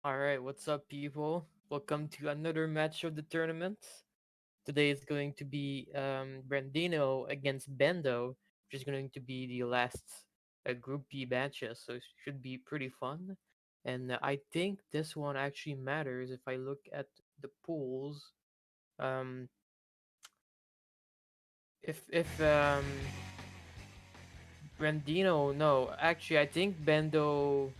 Alright, what's up, people? Welcome to another match of the tournament. Today is going to be Brandino against Bandow, which is going to be the last Group B matches, so it should be pretty fun. And I think this one actually matters if I look at the pools. Um, if Brandino, no, actually, I think Bando.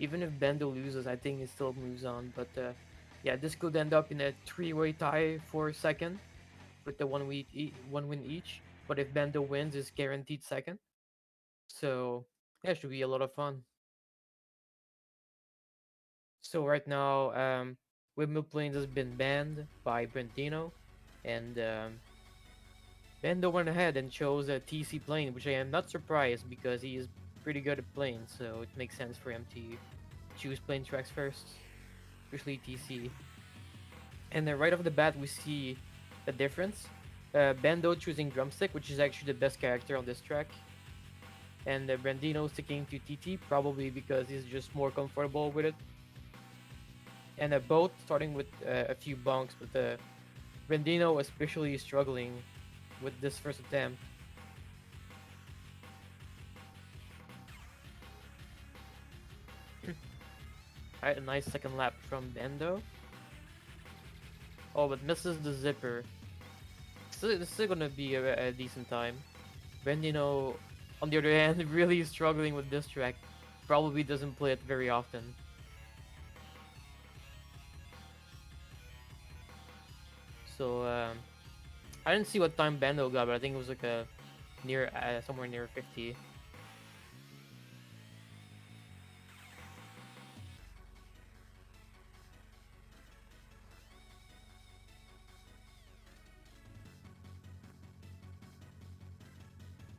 Even if Bando loses, I think he still moves on. But yeah, this could end up in a three-way tie for second with the one win each. But if Bando wins, it's guaranteed second. So yeah, it should be a lot of fun. So right now, windmill planes has been banned by Brentino, and Bando went ahead and chose a TC plane, which I am not surprised because he is pretty good at planes, so it makes sense for him to choose plane tracks first, especially TC. And then right off the bat, we see the difference. Bando choosing Drumstick, which is actually the best character on this track, and Brandino sticking to TT, probably because he's just more comfortable with it. And both starting with a few bonks, but Brandino especially struggling with this first attempt. Alright, a nice second lap from Bando. Oh, but misses the zipper. This is gonna be a decent time. Brandino, on the other hand, really struggling with this track. Probably doesn't play it very often. So I didn't see what time Bando got, but I think it was like a near somewhere near 50.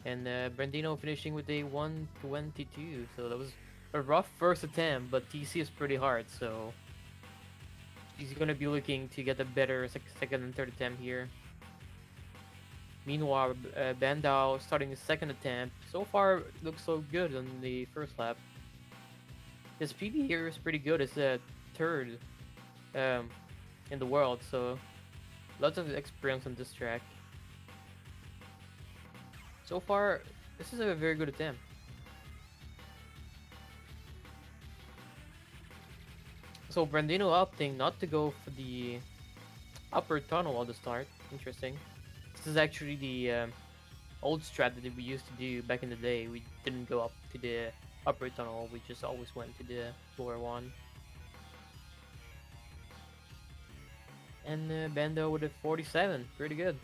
And Brandino finishing with a 122. So that was a rough first attempt, but TC is pretty hard, so he's gonna be looking to get a better second and third attempt here. Meanwhile, Bandow starting his second attempt. So far, looks so good on the first lap. His PB here is pretty good. It's a third um, in the world, so lots of experience on this track. So far, this is a very good attempt. So Brandino opting not to go for the upper tunnel at the start. Interesting. This is actually the old strat that we used to do back in the day. We didn't go up to the upper tunnel. We just always went to the lower one. And Bando with a 47. Pretty good.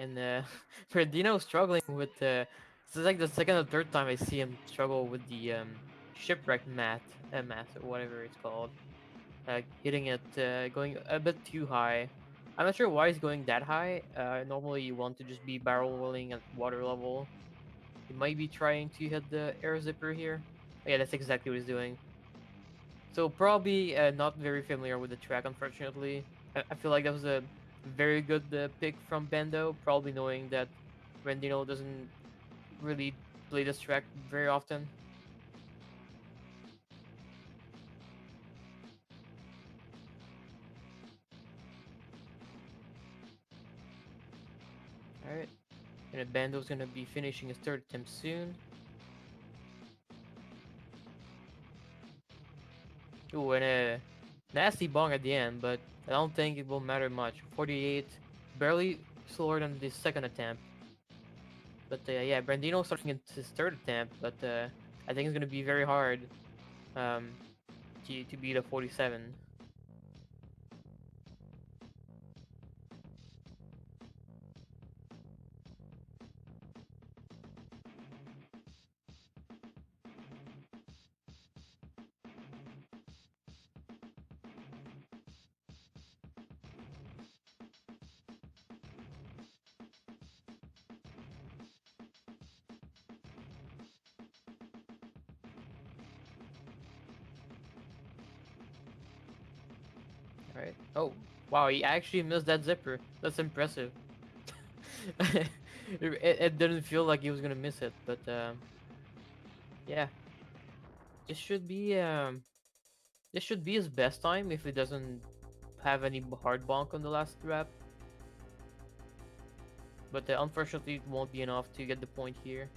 And Brandino struggling with this is like the second or third time I see him struggle with the shipwreck mat or whatever it's called. Hitting it, going a bit too high. I'm not sure why he's going that high. Normally you want to just be barrel rolling at water level. He might be trying to hit the air zipper here. Yeah, that's exactly what he's doing. So probably not very familiar with the track, unfortunately. I feel like that was a very good pick from Bendo, probably knowing that Rendino doesn't really play this track very often. Alright, and Bendo's gonna be finishing his third attempt soon. Ooh, and a nasty bong at the end, but I don't think it will matter much. 48, barely slower than the second attempt. But yeah, Brandino starting his third attempt, but I think it's gonna be very hard um, to beat a 47. All right. Oh, Wow, he actually missed that zipper. That's impressive. It didn't feel like he was gonna miss it, but yeah, this should be um, this should be his best time if he doesn't have any hard bonk on the last wrap. But unfortunately, it won't be enough to get the point here.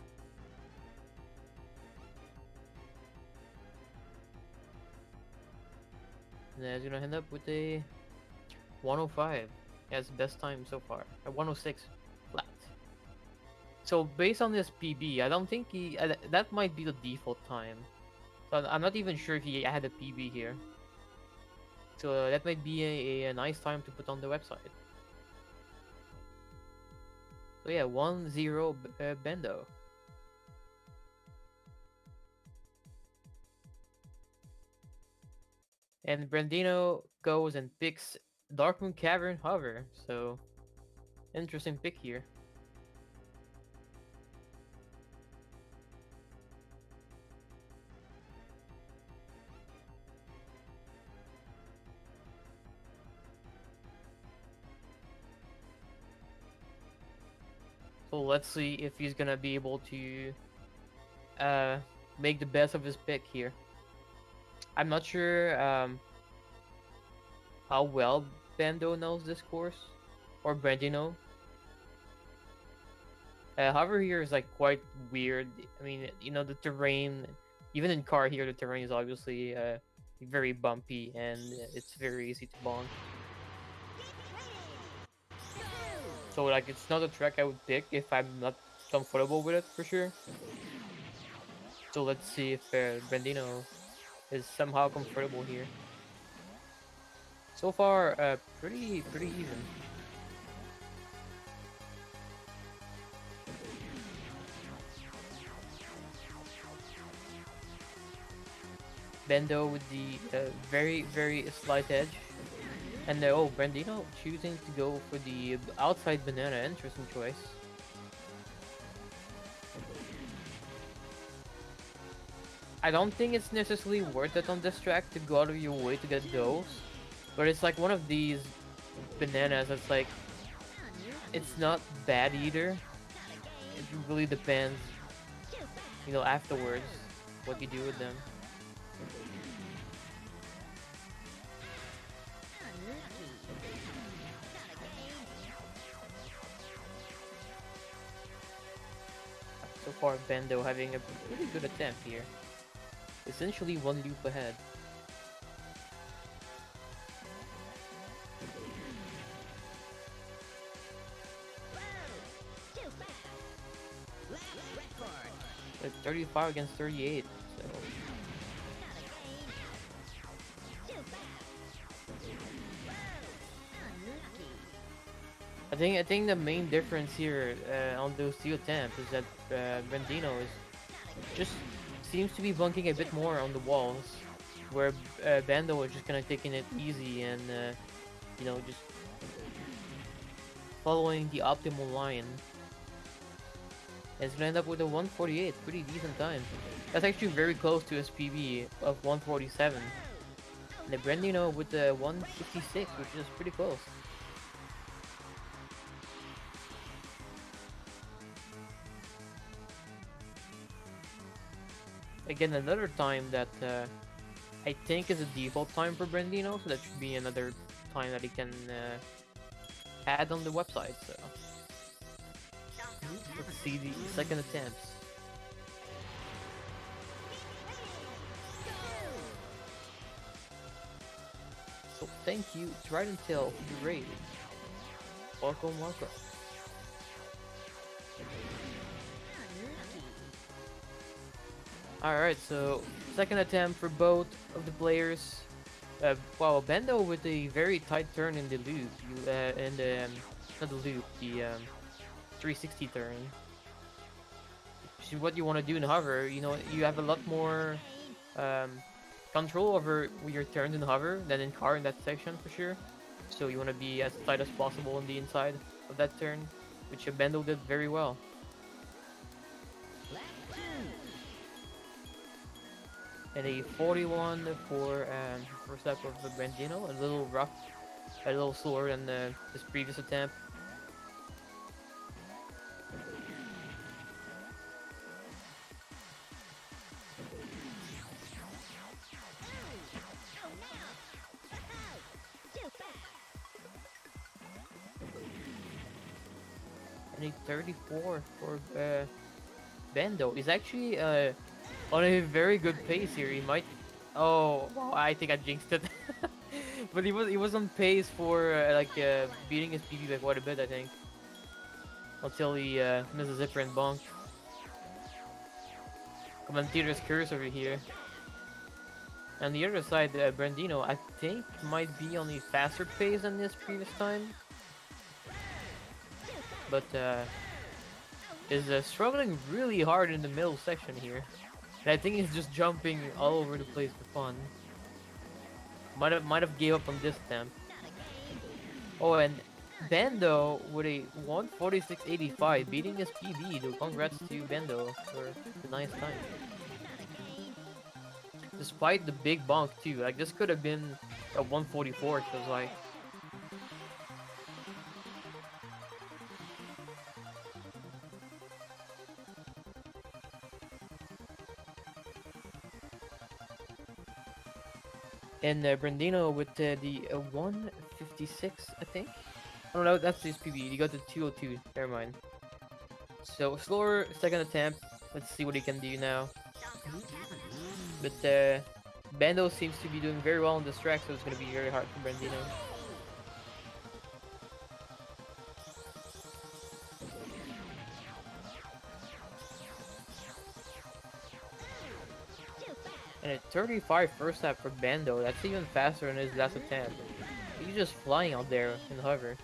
And he's gonna end up with a 105 as best time so far. A 106 flat. So based on this PB, I don't think he that might be the default time. So I'm not even sure if he had a PB here. So that might be a nice time to put on the website. So yeah, 1-0 Bendo. And Brandino goes and picks Darkmoon Cavern Hover. So interesting pick here. So let's see if he's gonna be able to uh, make the best of his pick here. I'm not sure how well Bando knows this course or Brandino. However, here is like quite weird. I mean, the terrain, even in car here, the terrain is obviously very bumpy and it's very easy to bonk. So like, it's not a track I would pick if I'm not comfortable with it for sure. So let's see if Brandino is somehow comfortable here. So far, pretty even. Bendo with the very slight edge. And oh, Brandino choosing to go for the outside banana. Interesting choice. I don't think it's necessarily worth it on this track to go out of your way to get those. But it's like one of these bananas that's like, it's not bad either. It really depends, afterwards, what you do with them. So far, Bendo having a pretty good attempt here. Essentially one loop ahead. Like 35 against 38, so... I think the main difference here on those two attempts is that Brandino is just seems to be bunking a bit more on the walls, where Bando was just kind of taking it easy and just following the optimal line. And it's gonna end up with a 148, pretty decent time. That's actually very close to his PB of 147. And the Brandino with the 156, which is pretty close. Again, another time that I think is a default time for Brandino, so that should be another time that he can add on the website. So let's see the second attempts. So thank you, Trident Tail, for the raid. Welcome, welcome. Alright, so second attempt for both of the players. Wow, Bendo with a very tight turn in the loop, not the loop, the 360 turn. Which is what you want to do in hover. You have a lot more um, control over your turns in hover than in car in that section for sure. So you want to be as tight as possible on the inside of that turn, which Bendo did very well. And a 41 for first lap of Brandino, a little rough a little slower than his previous attempt. And a 34 for Bandow. He's actually on a very good pace here. He might. Oh, wow! I think I jinxed it. But he was on pace for beating his PB by quite a bit, I think, until he missed a zipper and bonked. Commentator's curse over here. On the other side, Brandino, I think, might be on a faster pace than this previous time, but is struggling really hard in the middle section here. And I think he's just jumping all over the place for fun. Might have gave up on this attempt. Oh, and Bandow with a 146.85, beating his PB. So congrats to Bandow for the nice time. Despite the big bonk too, like this could have been a 144. It feels like. And Brandino with the 156, I think. Oh no, that's his PB. He got the 202. Never mind. So slower second attempt. Let's see what he can do now. But Bandow seems to be doing very well on this track, so it's gonna be very hard for Brandino. And a 35 first lap for Bandow. That's even faster than his last attempt. He's just flying out there in the hover.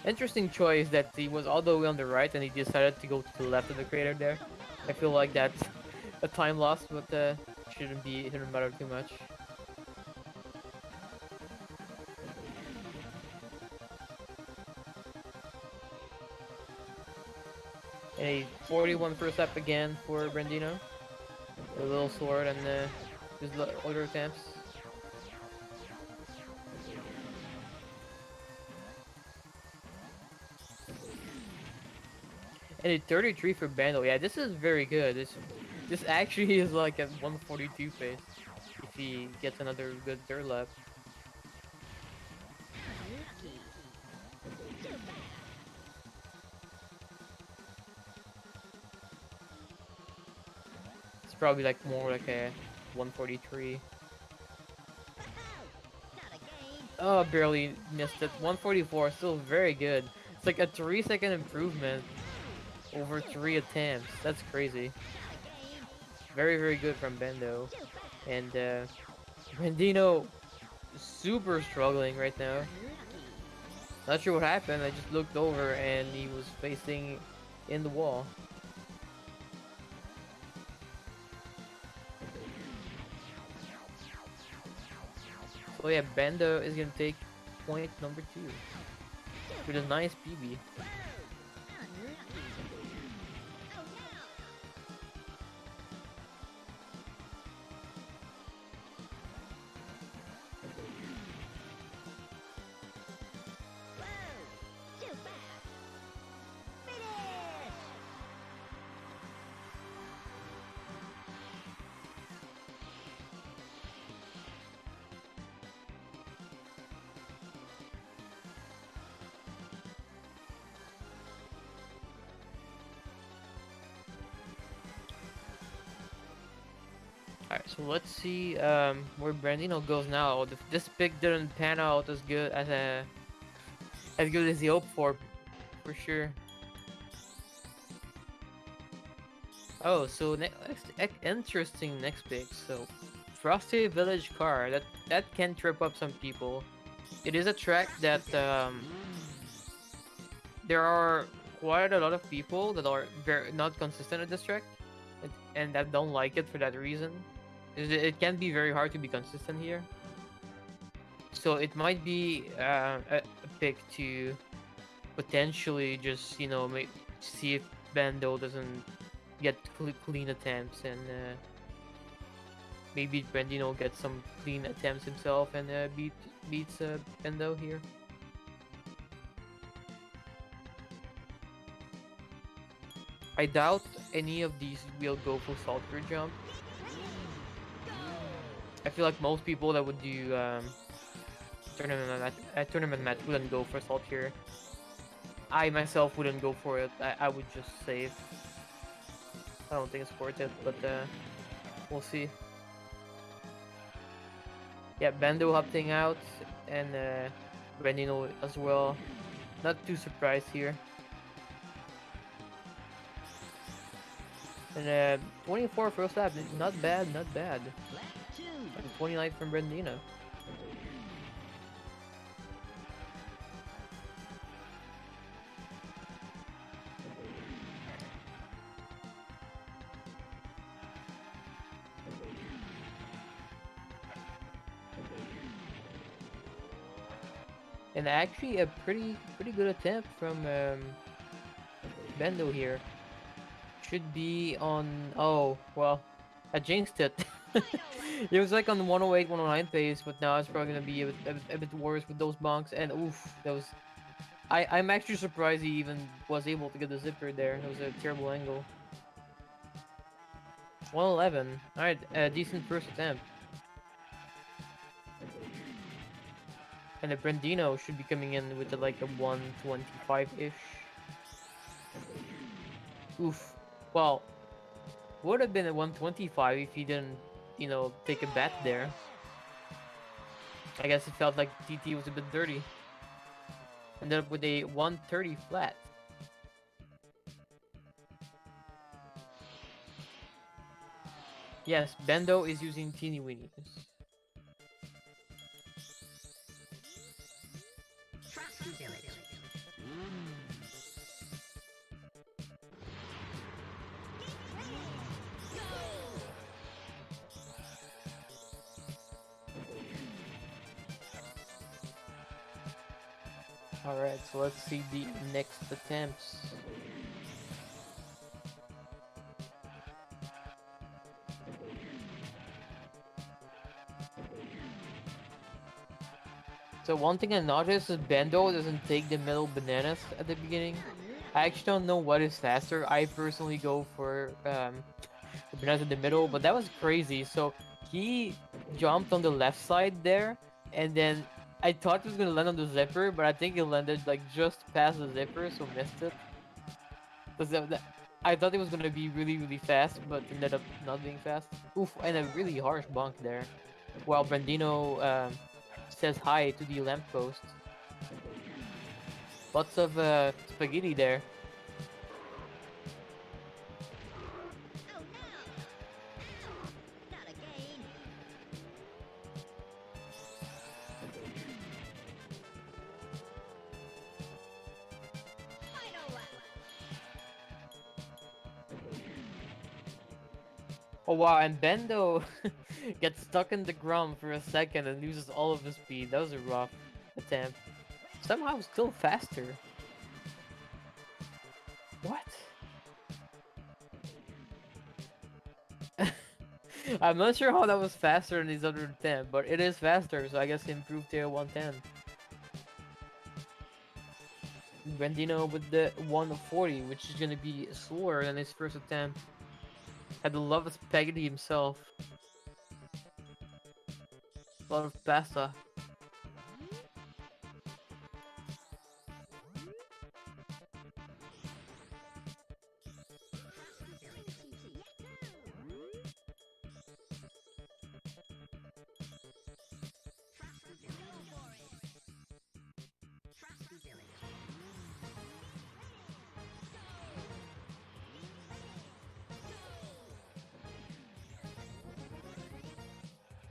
Interesting choice that he was all the way on the right and he decided to go to the left of the crater there. I feel like that's a time loss, but shouldn't matter too much. And a 41 first lap again for Brandino. A little slower than his other attempts. And a 33 for Bandow. Yeah, this is very good. This actually is like a 142 pace if he gets another good third lap. It's probably like more like a 143. Oh, barely missed it. 144, still very good. It's like a 3-second improvement over 3 attempts. That's crazy. Very, very good from Bandow. And Brandino super struggling right now. Not sure what happened. I just looked over and he was facing in the wall. So yeah, Bandow is gonna take point number 2 with a nice PB. Alright, so let's see where Brandino goes now. This pick didn't pan out as good as he hoped for sure. Oh, so interesting next pick. So, Frosty Village car that can trip up some people. It is a track that there are quite a lot of people that are very not consistent at this track, and that don't like it for that reason. It can be very hard to be consistent here. So it might be a pick to potentially just see if Bandow doesn't get clean attempts and Maybe Brandino gets some clean attempts himself and beats Bandow here. I doubt any of these will go for Saltpeter Jump. I feel like most people that would do tournament match wouldn't go for Saltpeter. I myself wouldn't go for it. I would just save. I don't think it's worth it, but we'll see. Yeah, Bandow opting out, and Brandino as well. Not too surprised here. And 24 first lap, not bad, not bad. And 29 from Brandino. And actually a pretty good attempt from Bandow here. Should be on, oh, well, I jinxed it. It was like on 108, 109 pace, but now it's probably gonna be a bit worse with those bonks. And oof, that was, I'm actually surprised he even was able to get the zipper there. That was a terrible angle. 111, alright, a decent first attempt. And the Brandino should be coming in with like a 125-ish. Oof. Well, would have been a 125 if he didn't, take a bat there. I guess it felt like TT was a bit dirty. Ended up with a 130 flat. Yes, Bandow is using teeny weenies. Alright, so let's see the next attempts. So one thing I noticed is Bandow doesn't take the middle bananas at the beginning. I actually don't know what is faster. I personally go for the bananas in the middle, but that was crazy. So he jumped on the left side there, and then I thought he was gonna land on the zipper, but I think he landed like just past the zipper, so missed it. I thought it was gonna be really fast, but ended up not being fast. Oof, and a really harsh bonk there. While Brandino says hi to the lamppost. Lots of spaghetti there. Oh wow, and Bendo gets stuck in the ground for a second and loses all of his speed. That was a rough attempt. Somehow still faster. What? I'm not sure how that was faster than his other attempt, but it is faster, so I guess he improved to a 110. Brandino with the 140, which is gonna be slower than his first attempt. Had a lot of spaghetti himself. A lot of pasta.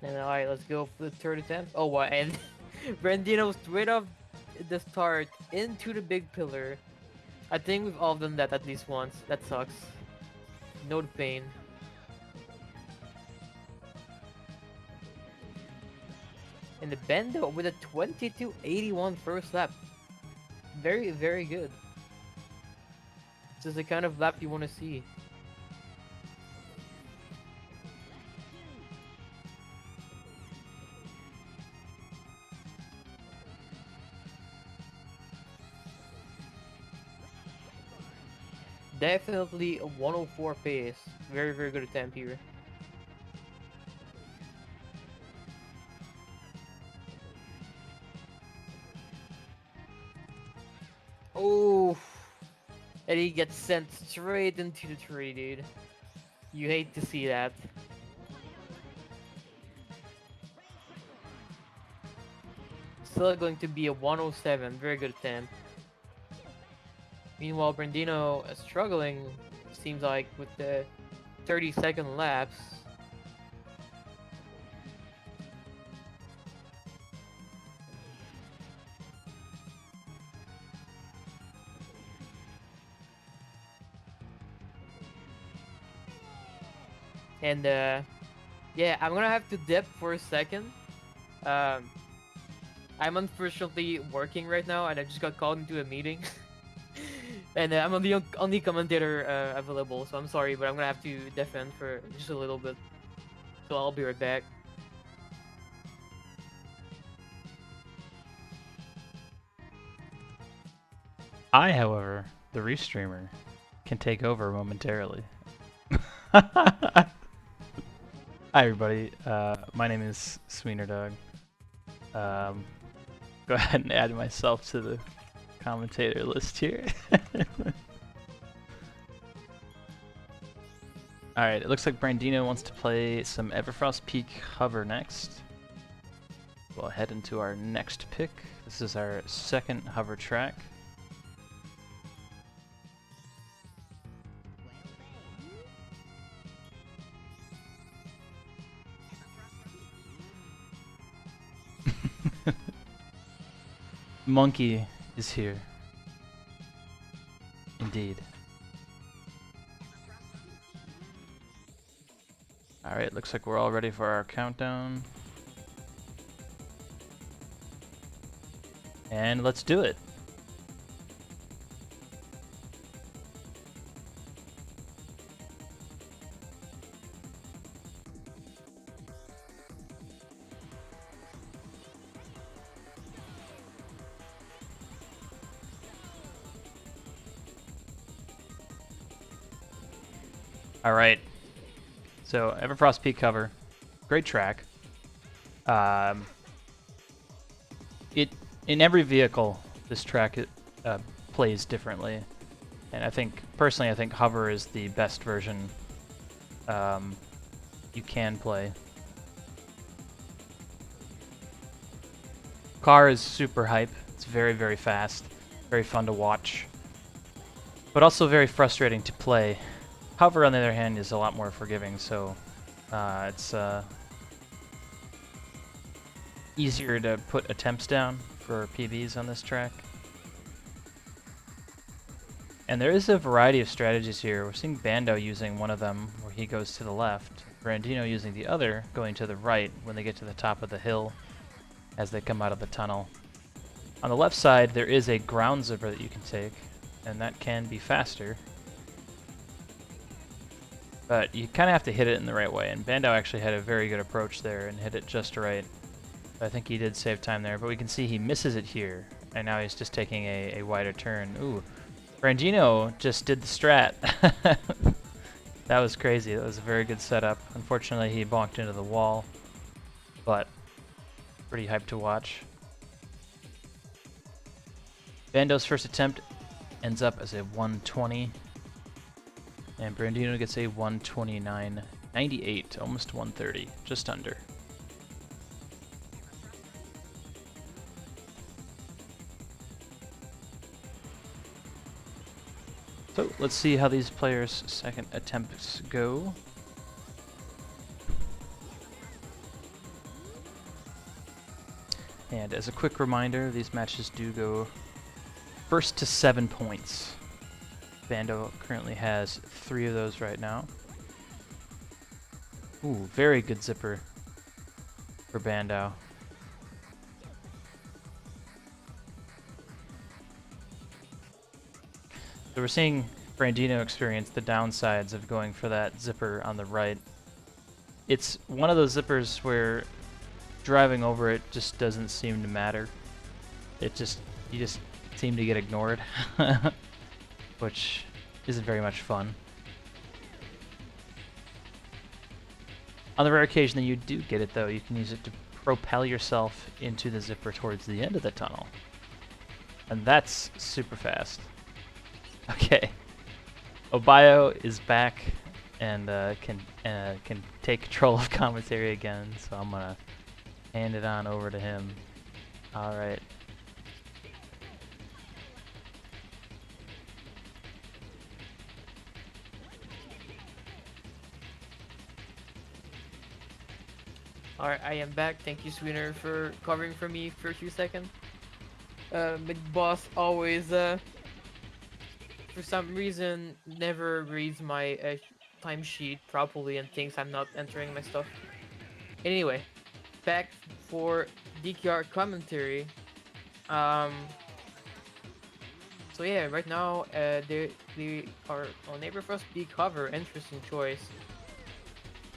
And alright, let's go for the third attempt. Oh, what? And Brandino straight off the start into the big pillar. I think we've all done that at least once. That sucks. No pain. And the Bendo with a 22.81 first lap. Very good. This is the kind of lap you want to see. Definitely a 104 pace. Very, very good attempt here. Oh, and he gets sent straight into the tree, dude. You hate to see that. Still going to be a 107. Very good attempt. Meanwhile, Brandino is struggling. Seems like with the 30-second lapse. And yeah, I'm gonna have to dip for a second. Um, I'm unfortunately working right now, and I just got called into a meeting. And I'm on the only commentator available, so I'm sorry, but I'm gonna have to defend for just a little bit. So I'll be right back. I, however, the restreamer, can take over momentarily. Hi everybody, my name is Sweenerdog. Go ahead and add myself to the commentator list here. Alright, it looks like Brandino wants to play some Everfrost Peak Hover next. We'll head into our next pick. This is our second hover track. Monkey is here. Indeed. Alright, looks like we're all ready for our countdown. And let's do it. Alright. So, Everfrost Peak Cover. Great track. In every vehicle, this track plays differently. And I think, personally, I think Hover is the best version you can play. Car is super hype. It's very, very fast. Very fun to watch. But also very frustrating to play. Hover, on the other hand, is a lot more forgiving, so it's easier to put attempts down for PBs on this track. And there is a variety of strategies here. We're seeing Bandow using one of them where he goes to the left, Brandino using the other going to the right when they get to the top of the hill as they come out of the tunnel. On the left side there is a ground zipper that you can take, and that can be faster. But you kind of have to hit it in the right way, and Bandow actually had a very good approach there and hit it just right. I think he did save time there, but we can see he misses it here, and now he's just taking a wider turn. Ooh, Brandino just did the strat. That was crazy. That was a very good setup. Unfortunately, he bonked into the wall, but pretty hyped to watch. Bandow's first attempt ends up as a 120. And Brandino gets a 129.98, almost 130, just under. So let's see how these players' second attempts go. And as a quick reminder, these matches do go first to 7 points. Bandow currently has 3 of those right now. Ooh, very good zipper for Bandow. So we're seeing Brandino experience the downsides of going for that zipper on the right. It's one of those zippers where driving over it just doesn't seem to matter. You just seem to get ignored. Which isn't very much fun. On the rare occasion that you do get it, though, you can use it to propel yourself into the zipper towards the end of the tunnel. And that's super fast. Okay. Obayo is back and can take control of commentary again, so I'm gonna hand it on over to him. Alright. Alright, I am back. Thank you, Sweener, for covering for me for a few seconds. Big boss always, for some reason, never reads my timesheet properly and thinks I'm not entering my stuff. Anyway, back for DKR commentary. Um, so yeah, right now, they are on Neighbor Frost B cover. Interesting choice.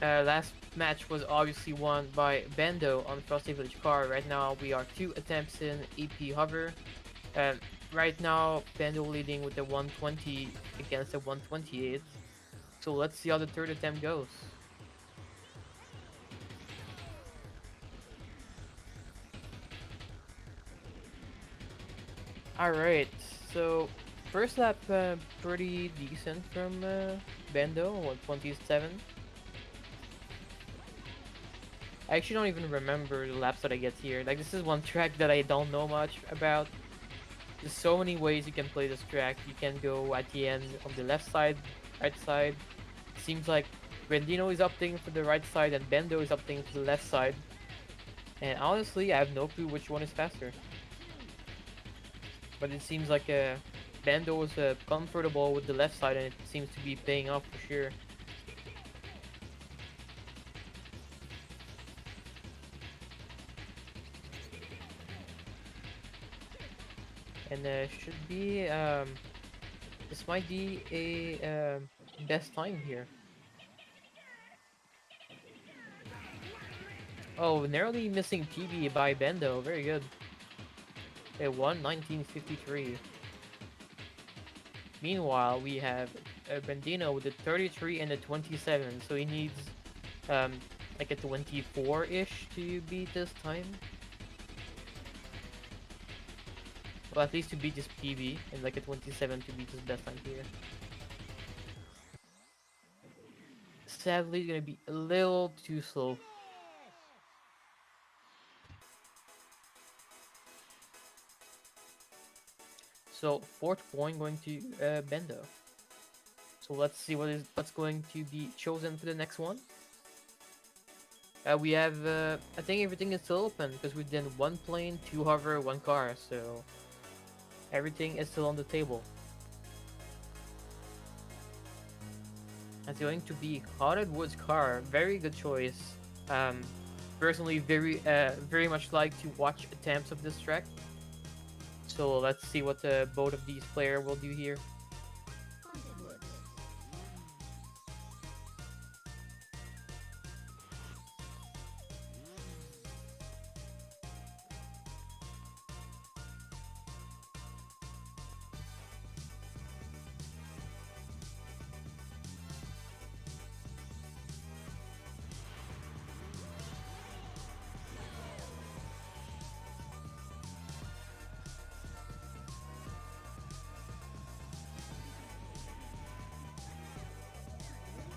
Last match was obviously won by Bandow on Frosty Village car. Right now we are 2 attempts in EP hover. Right now Bandow leading with the 120 against the 128. So let's see how the third attempt goes. Alright, so first lap pretty decent from Bandow, 127. I actually don't even remember the laps that I get here. Like, this is one track that I don't know much about. There's so many ways you can play this track. You can go at the end on the left side, right side. Seems like Brandino is opting for the right side and Bandow is opting for the left side. And honestly, I have no clue which one is faster. But it seems like Bandow was comfortable with the left side and it seems to be paying off for sure. And should be this might be a best time here. Oh, narrowly missing PB by Bendo. Very good. It won 1953. Meanwhile, we have Brandino with the 33 and the 27. So he needs like a 24-ish to beat this time. Well, at least to beat this PB and like a 27 to beat his best time here. Sadly, it's gonna be a little too slow. So fourth point going to Bendo. So let's see what's going to be chosen for the next one. We have I think everything is still open because we did 1 plane, 2 hover, 1 car, so everything is still on the table. It's going to be Haunted Woods car. Very good choice. Personally, very much like to watch attempts of this track. So let's see what both of these players will do here.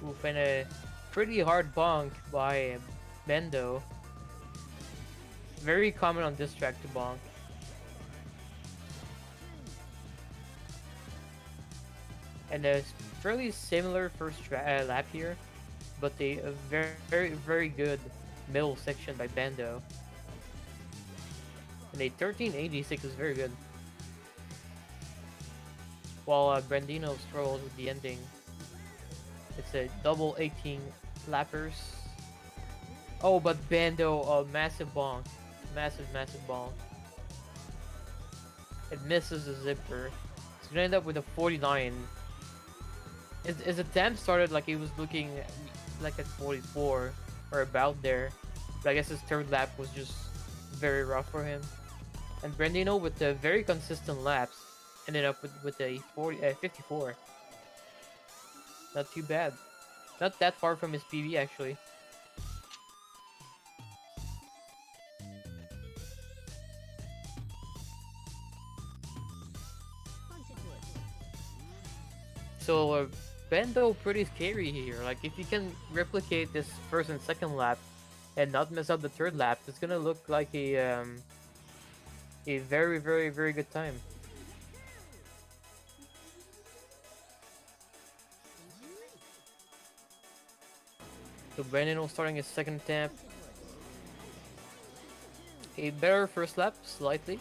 Oof, and a pretty hard bonk by Bendo. Very common on this track to bonk. And a fairly similar first lap here, but a very good middle section by Bendo. And a 1386 is very good. While Brandino struggles with the ending. It's a double 18 lappers. Oh, but Bando, a massive bonk. Massive bonk. It misses the zipper. It's gonna end up with a 49. His attempt started like he was looking like at 44 or about there. But I guess his third lap was just very rough for him. And Brandino with the very consistent laps ended up with a 54. Not too bad. Not that far from his PB actually. So Bandow pretty scary here. Like if you can replicate this first and second lap and not mess up the third lap, it's gonna look like a very very good time. So Brandino starting his second attempt. A better first lap, slightly.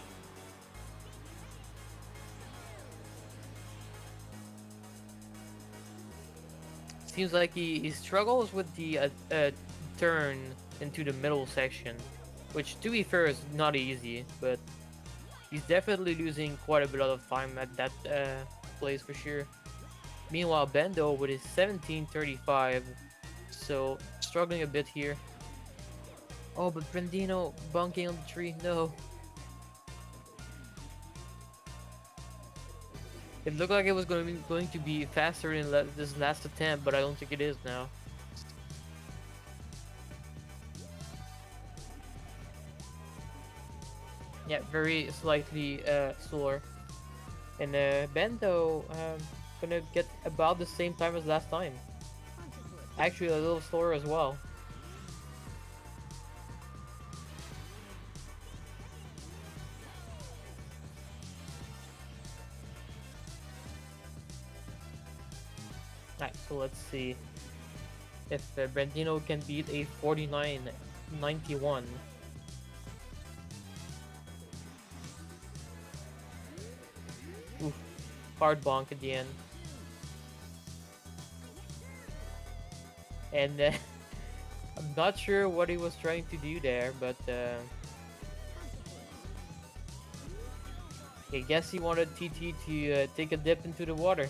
Seems like he struggles with the turn into the middle section, which to be fair is not easy, but he's definitely losing quite a bit of time at that place for sure. Meanwhile, Bendo with his 17:35, so struggling a bit here. Oh, but Brandino bunking on the tree, no. It looked like it was going to be faster in this last attempt, but I don't think it is now. Yeah, very slightly slower. And Bendo gonna get about the same time as last time. Actually, a little slower as well. Alright, so let's see if Brandino can beat a 49.91. Oof, hard bonk at the end. And I'm not sure what he was trying to do there, but I guess he wanted TT to take a dip into the water.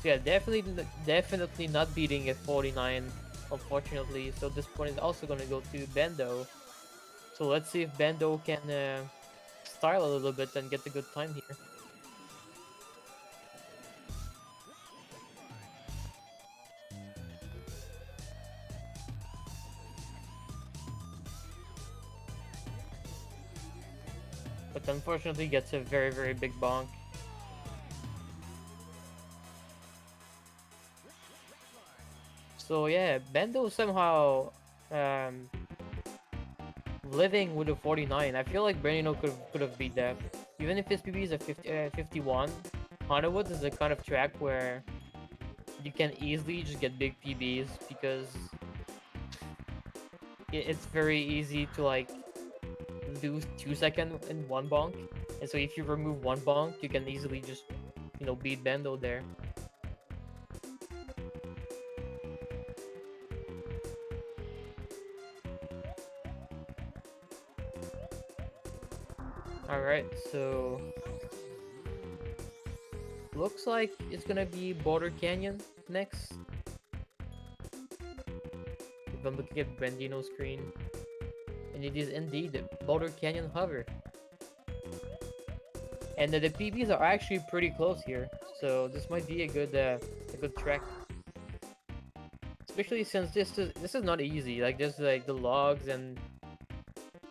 So yeah, definitely not beating a 49, unfortunately. So this point is also gonna go to Bendo. So let's see if Bendo can style a little bit and get a good time here. But unfortunately gets a very big bonk. So yeah, Bendo somehow um, living with a 49. I feel like Brandino could have beat that. Even if his PB is a 51, Honeywood is the kind of track where you can easily just get big PBs because it's very easy to like lose 2 seconds in one bonk. And so if you remove one bonk, you can easily just, beat Bendo there. Alright, so looks like it's gonna be Border Canyon next. If I'm looking at Brandino's screen. And it is indeed Boulder Canyon Hover. And the PBs are actually pretty close here, so this might be a good track. Especially since this is not easy. Like there's like the logs and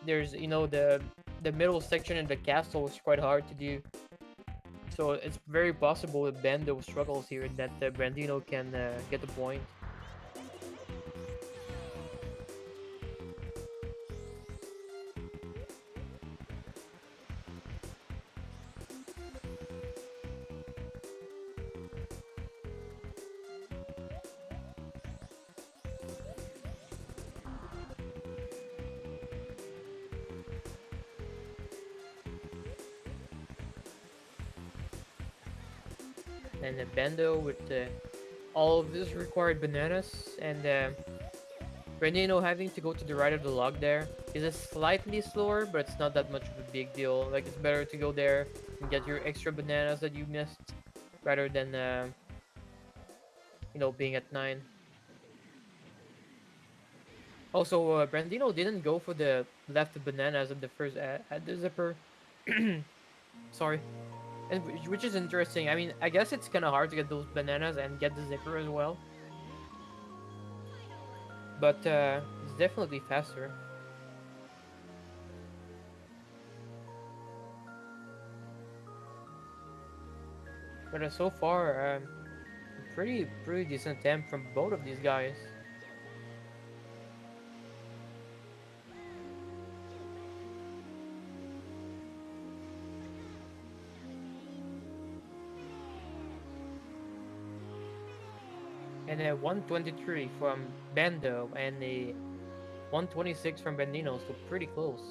there's the middle section in the castle is quite hard to do. So it's very possible that Bando struggles here that Brandino can get the point. And Bando with all of this required bananas and Brandino having to go to the right of the log there is a slightly slower, but it's not that much of a big deal. Like it's better to go there and get your extra bananas that you missed rather than being at 9. Also, Brandino didn't go for the left bananas at the first at the zipper. Sorry. And which is interesting. I mean, I guess it's kind of hard to get those bananas and get the zipper as well, but it's definitely faster. But so far, pretty decent attempt from both of these guys. And a 123 from Bandow and a 126 from Brandino, so pretty close.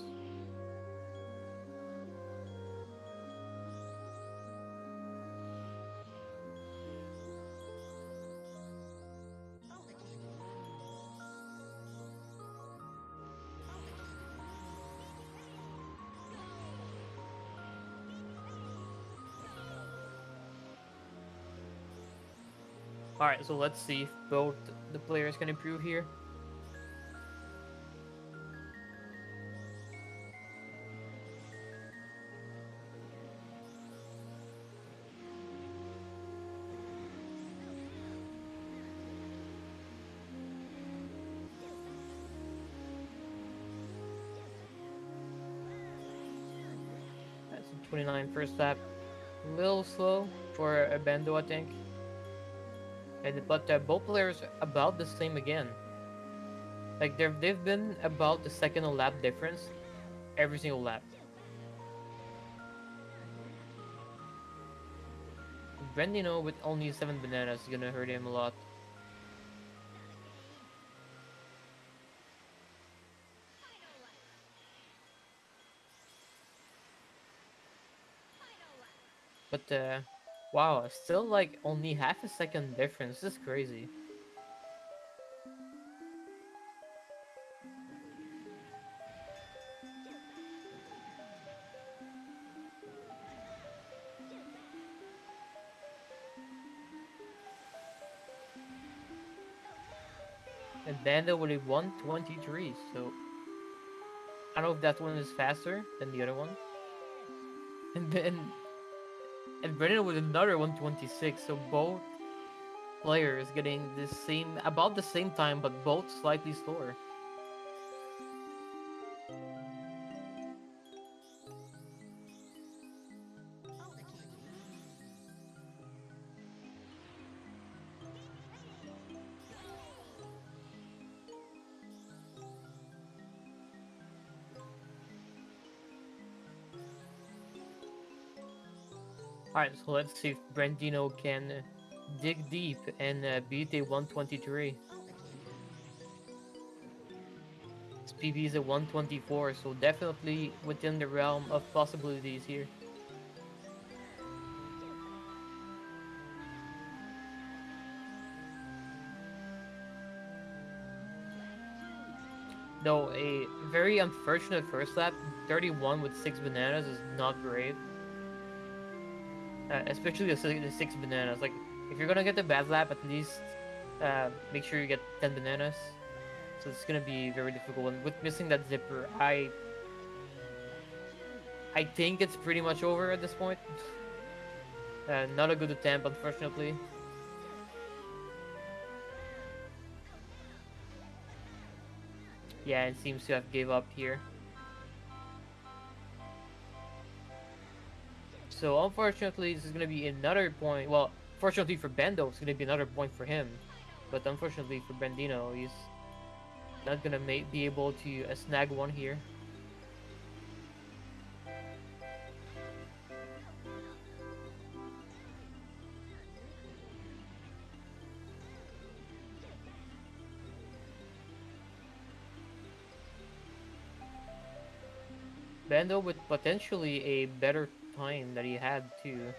Alright, so let's see if both the players can improve here. That's a 29 first lap. A little slow for a Bando, I think. But both players about the same again. Like they've been about the second lap difference every single lap. Brandino with only 7 bananas is gonna hurt him a lot. But wow, still like only half a second difference. This is crazy. And Bando with a 123, so I don't know if that one is faster than the other one. And then and Brandon with another 126, so both players getting the same about the same time, but both slightly slower. Alright, so let's see if Brandino can dig deep and beat a 123. His PB is a 124, so definitely within the realm of possibilities here. Though a very unfortunate first lap, 31 with 6 bananas is not great. Especially the 6 bananas. Like, if you're gonna get the bad lap, at least make sure you get 10 bananas. So it's gonna be very difficult. And with missing that zipper, I think it's pretty much over at this point. Not a good attempt, unfortunately. Yeah, it seems to have gave up here. So unfortunately, this is gonna be another point. Well, fortunately for Bando, it's gonna be another point for him. But unfortunately for Brandino, he's not gonna be able to snag one here. Bando with potentially a better time that he had too.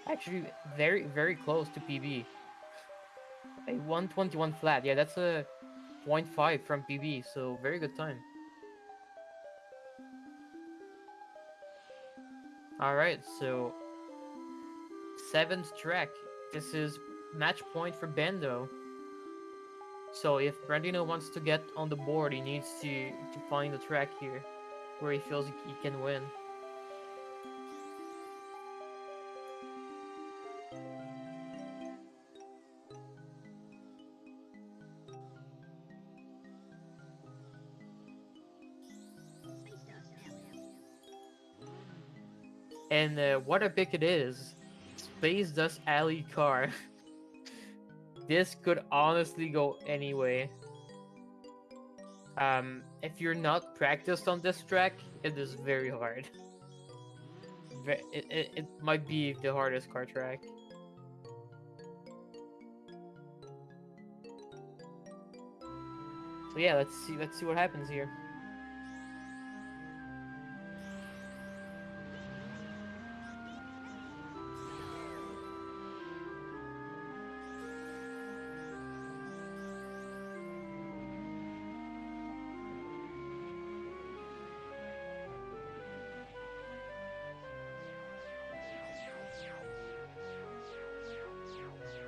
Actually, very close to PB. A 121 flat. Yeah, that's a point 0.5 from PB, so very good time. Alright, so 7th track. This is match point for Bando. So if Brandino wants to get on the board, he needs to find the track here. where he feels he can win. And what a pick it is. Space Dust Alley car. This could honestly go anyway. If you're not practiced on this track, it is very hard. It might be the hardest car track. So yeah, let's see what happens here.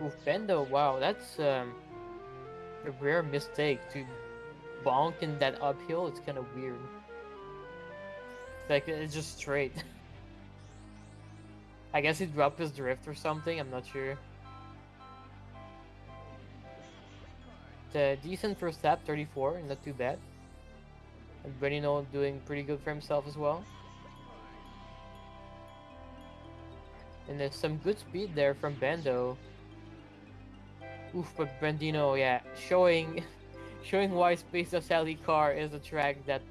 Oof, Bendo, wow, that's a rare mistake to bonk in that uphill. It's kind of weird. It's like it's just straight. I guess he dropped his drift or something. I'm not sure. The decent first lap, 34, not too bad. And Brandino doing pretty good for himself as well. And there's some good speed there from Bando. Oof, but Brandino, yeah, showing showing why Space Sally Car is a track that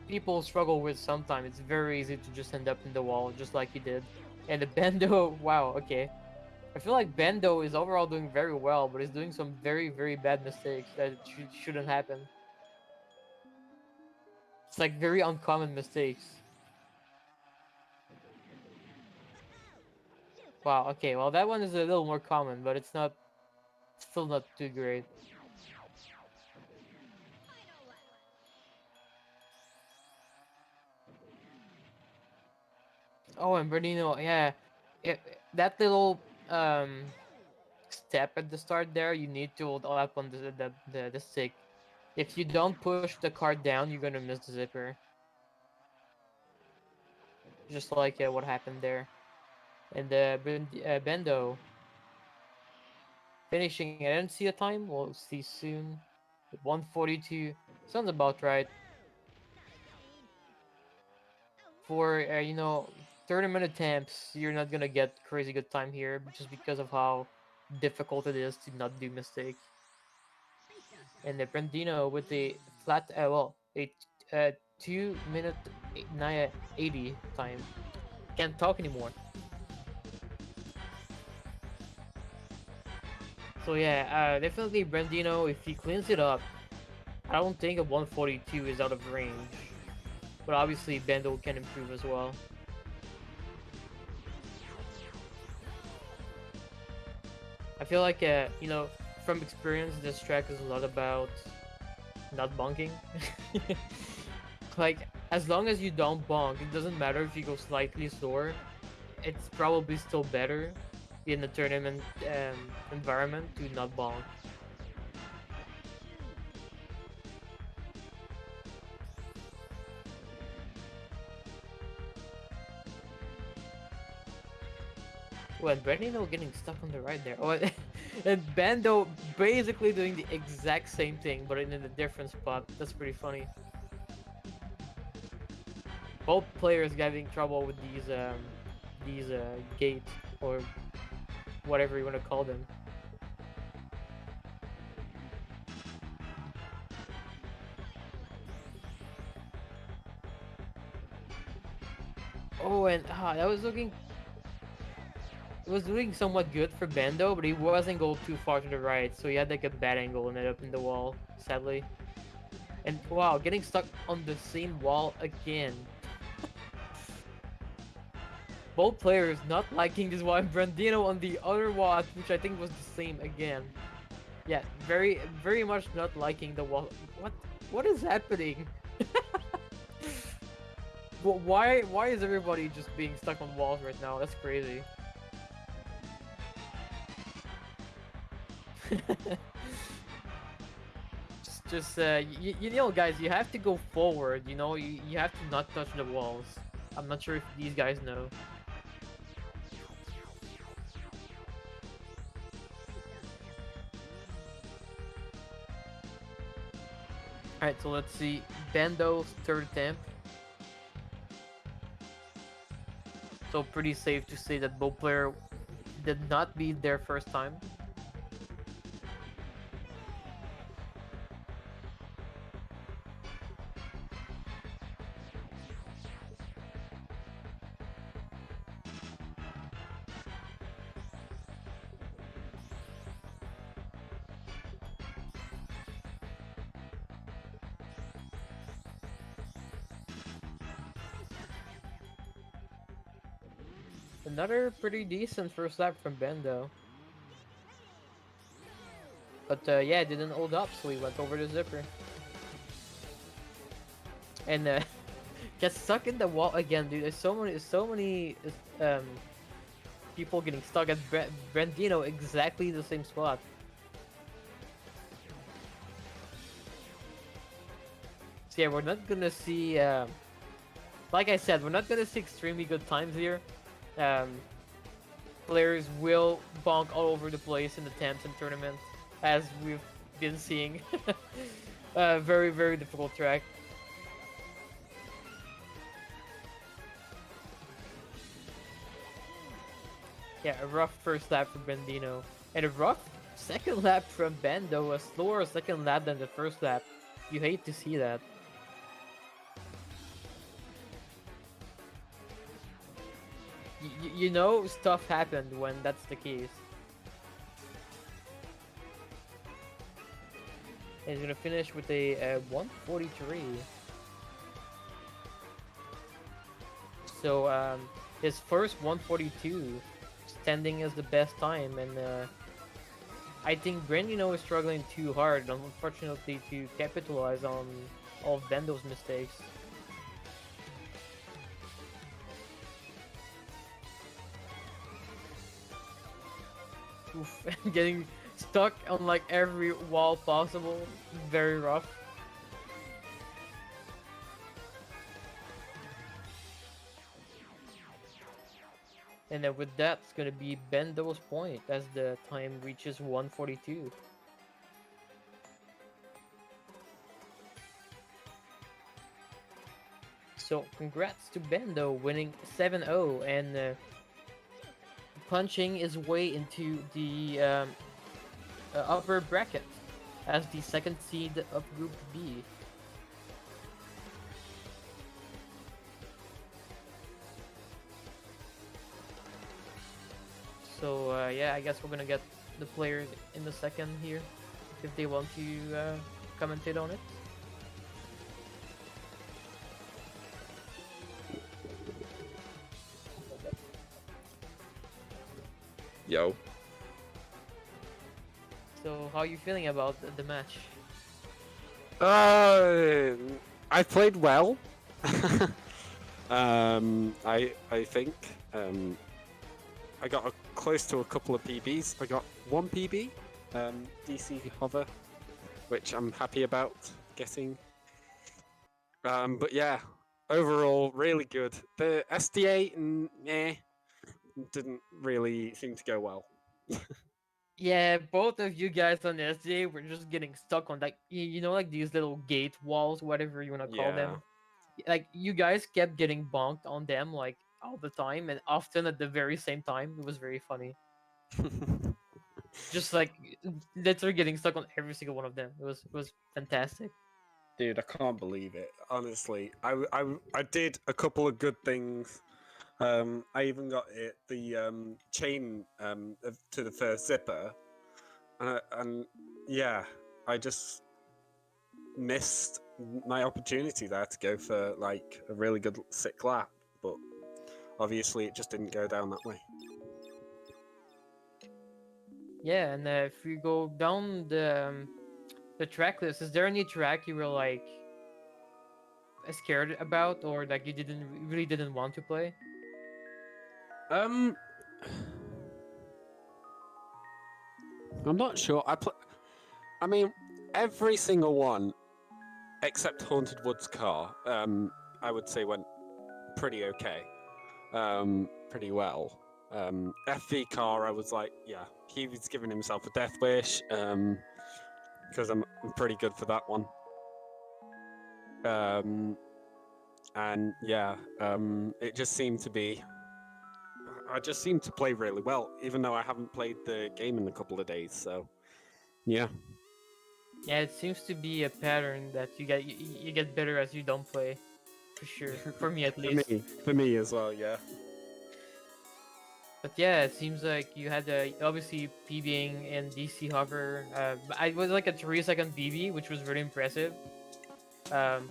people struggle with sometimes. It's very easy to just end up in the wall, just like he did. And the Bando, wow, okay. I feel like Bando is overall doing very well, but he's doing some very, very bad mistakes that shouldn't happen. It's like very uncommon mistakes. Wow, okay, well that one is a little more common, but it's not, still not too great. Oh, and Bernino, yeah, that little step at the start there, you need to hold up on the stick. If you don't push the card down, you're gonna miss the zipper. Just like what happened there. And Bendo finishing. I didn't see a time. We'll see soon. 142 sounds about right for you know, tournament attempts. You're not gonna get crazy good time here just because of how difficult it is to not do mistake. And the Brandino with the flat well a 2 minute 80 time. Can't talk anymore. So yeah, definitely Brandino. If he cleans it up, I don't think a 142 is out of range. But obviously Bendo can improve as well. I feel like you know, from experience, this track is a lot about not bonking. Like as long as you don't bonk, it doesn't matter if you go slightly slower. It's probably still better in the tournament environment to not bonk. Well, Brandino getting stuck on the right there. Oh, and Bando basically doing the exact same thing, but in a different spot. That's pretty funny. Both players having trouble with these gates or whatever you want to call them. Oh, and that was looking. It was doing somewhat good for Bando, but he wasn't going too far to the right, so he had like a bad angle and ended up in the wall, sadly. And wow, getting stuck on the same wall again. Both players not liking this one. Brandino on the other wall, which I think was the same again. Yeah, very much not liking the wall. What is happening? Why is everybody just being stuck on walls right now? That's crazy. Just you know, guys, you have to go forward. You know, you have to not touch the walls. I'm not sure if these guys know. All right, so let's see. Bandow's third attempt. So pretty safe to say that both player did not beat their first time. Another pretty decent first lap from Bandow. But yeah, it didn't hold up, so he went over the zipper. And gets stuck in the wall again, dude. There's so many people getting stuck at Brandino exactly the same spot. So yeah, we're not gonna see, like I said, we're not gonna see extremely good times here. Um, Players will bonk all over the place in the attempts and tournaments, as we've been seeing. Very, very difficult track. Yeah, a rough first lap for Brandino. And a rough second lap from Bando, a slower second lap than the first lap. You hate to see that. You know stuff happened when that's the case. And he's gonna finish with a 143. So his first 142 standing as the best time, and I think Brandino is struggling too hard, unfortunately, to capitalize on all of Bendo's mistakes. Oof, getting stuck on like every wall possible. Very rough. And then with that, it's gonna be Bendo's point as the time reaches 142. So congrats to Bendo winning 7-0 and punching his way into the upper bracket as the second seed of Group B. So yeah, I guess we're gonna get the players in the second here if they want to commentate on it. Yo. So how are you feeling about the match? I played well. I think I got close to a couple of PBs. I got one PB, DC hover, which I'm happy about getting. But yeah, overall really good. The SDA, didn't really seem to go well. Yeah, both of you guys on the SJ were just getting stuck on like you know like these little gate walls, whatever you wanna call Yeah. them. Like you guys kept getting bonked on them like all the time and often at the very same time. It was very funny. Just like literally getting stuck on every single one of them. It was fantastic. Dude, I can't believe it. Honestly, I did a couple of good things. I even got it the chain to the first zipper, and yeah, I just missed my opportunity there to go for like a really good sick lap, but obviously it just didn't go down that way. Yeah, and if you go down the track list, is there any track you were like scared about or like you didn't really didn't want to play? Um, I'm not sure. I mean, every single one except Haunted Woods car, I would say went pretty okay, pretty well. FV car, I was like, yeah, he was giving himself a death wish, because I'm pretty good for that one. And yeah, it just seemed to be. I just seemed to play really well, even though I haven't played the game in a couple of days. So, yeah. Yeah, it seems to be a pattern that you get better as you don't play, for sure. For me at least. For me as well, yeah. But yeah, it seems like you had obviously PBing in DC Hover. I was like a 3-second PB, which was really impressive. Um,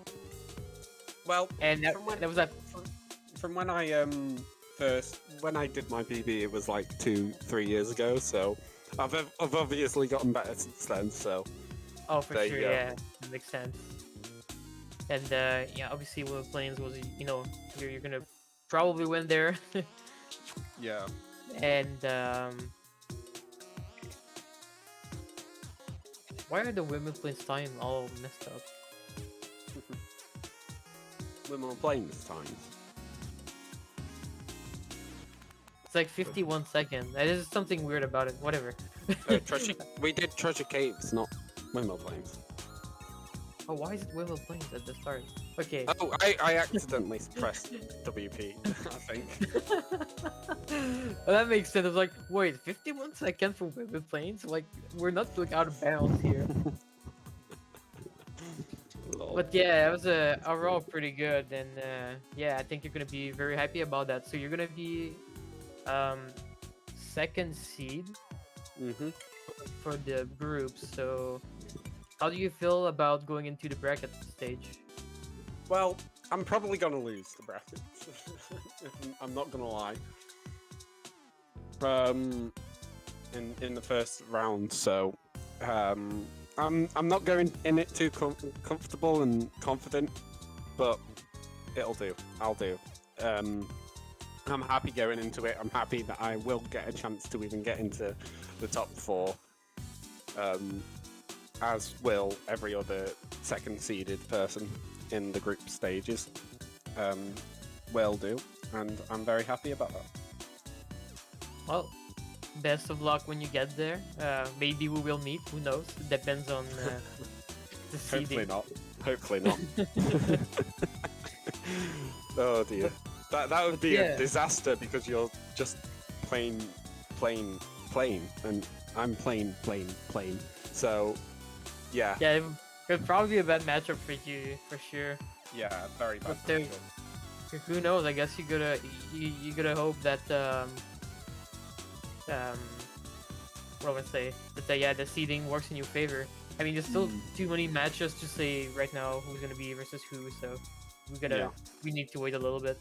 Well, and from when that was that. from when I first when I did my PB, it was like 2-3 years ago. So I've obviously gotten better since then. So Oh, for there sure, you go. yeah, that makes sense. And yeah, obviously, Will Plains was you're gonna probably win there. Yeah. And why are the women Plains time all messed up? Women were playing this time. It's like 51 seconds. There's something weird about it. Whatever. We did Treasure Caves, not Windmill Plains. Oh, why is it Will Plains at the start? Okay. Oh, I accidentally pressed WP, I think. Well, that makes sense. I was like, wait, 51 seconds for Will Plains? Like, we're not like out of bounds here. Lol. But yeah, it was overall pretty good, and yeah, I think you're gonna be very happy about that. So you're gonna be um, second seed Mm-hmm. for the group. So how do you feel about going into the bracket stage? Well, I'm probably gonna lose the brackets. I'm not gonna lie. In the first round, so I'm not going in it too comfortable and confident, but it'll do. I'll do. I'm happy going into it. I'm happy that I will get a chance to even get into the top 4. As will every other second seeded person in the group stages. Will do, and I'm very happy about that. Well, best of luck when you get there. Maybe we will meet. Who knows? It depends on the seeding. Hopefully not. Oh dear. That would be a disaster because you're just plain, and I'm plain. So, yeah. Yeah, it could probably be a bad matchup for you, for sure. Yeah, very bad. But who knows? I guess you gotta hope that what would I say? That yeah, the seeding works in your favor. I mean, there's still too many matches to say right now who's gonna be versus who, so we need to wait a little bit.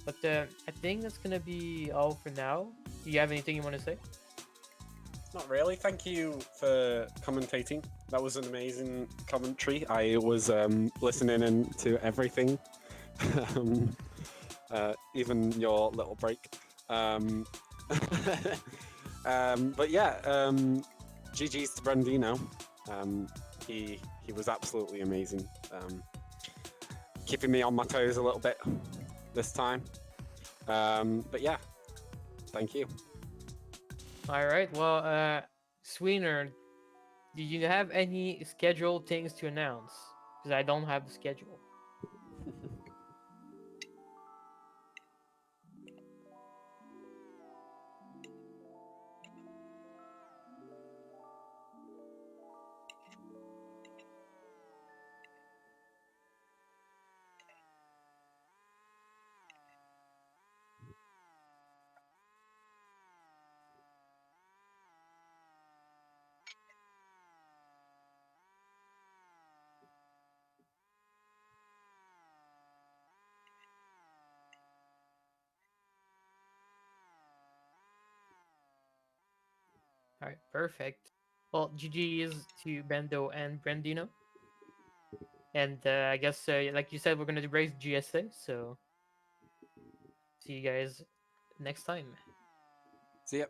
But I think that's gonna be all for now. Do you have anything you want to say? Not really. Thank you for commentating. That was an amazing commentary. I was listening in to everything, even your little break. But yeah, GG's to Brandino. He was absolutely amazing. Keeping me on my toes a little bit this time. But yeah, thank you. All right. Well, Sweener, do you have any scheduled things to announce? Because I don't have the schedule. All right. Perfect. Well, GG's to Bandow and Brandino. And I guess, like you said, we're gonna raise GSA. So see you guys next time. See ya.